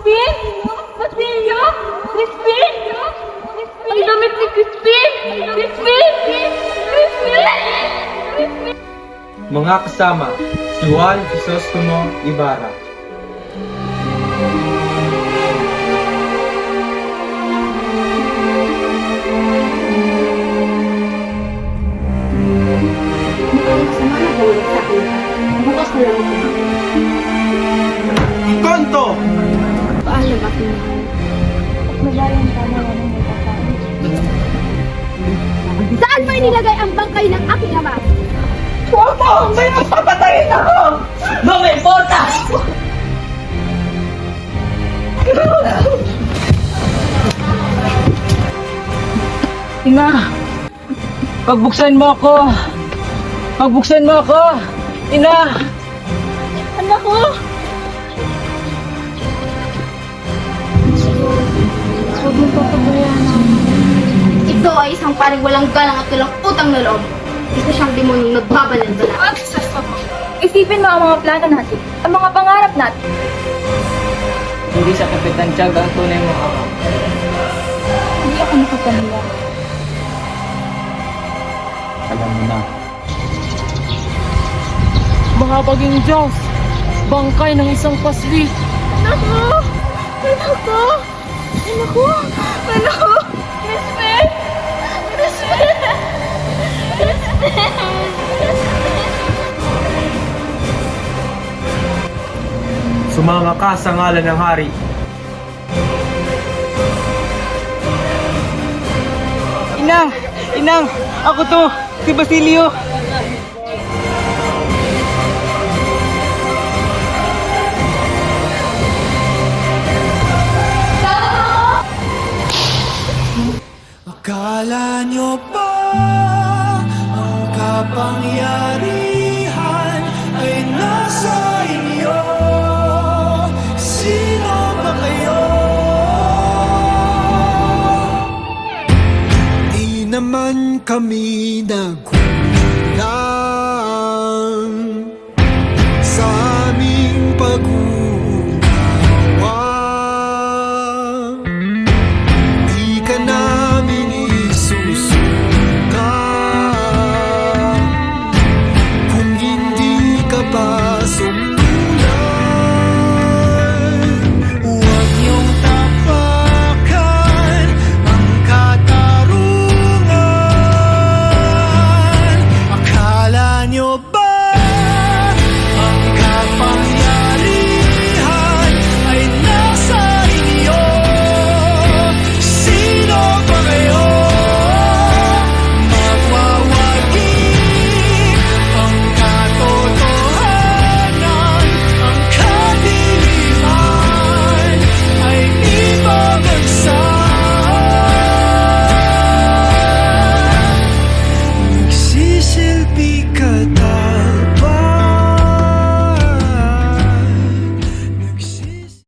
Crispin? Basilio? Crispin? Ang damit ni Crispin! Crispin! Crispin! Mga kasama, si Juan Crisostomo Ibarra. Sama na bawal sa akin. Bukas na lang ako. Konto! Paalam ako na. Magalang ka na ng magkakain. Saan mo inilagay ang bangkay ng aking ama? Huwag mo! May magpapatayin ako! No me importa! Ina! Pagbuksan mo ako! Pagbuksan mo ako! Ina! Anak ko! Huwag mo papabayaan ako. Ito ay isang paring walang galang at walang utang na loob. Isa siyang demonyong nagbabalal-balal. Isipin mo ang mga plano natin, ang mga pangarap natin. Hindi sa Kapitan Tiago ang tunay mong ama. Hindi ako nakapaniwala. Alam mo na. Mahabaging Diyos! Bangkay ng isang paslit! Anak ko! Anak ko! Anak ko! Anak ko! Crispin! Crispin! Crispin! Sumama ka sa ngalan ng hari. Inang! Inang! Ako to! Si Basilio! Akala nyo ba ang kapangyarihan ay nasa inyo? Sino ba kayo? Di naman kami nagkulang sa aming pag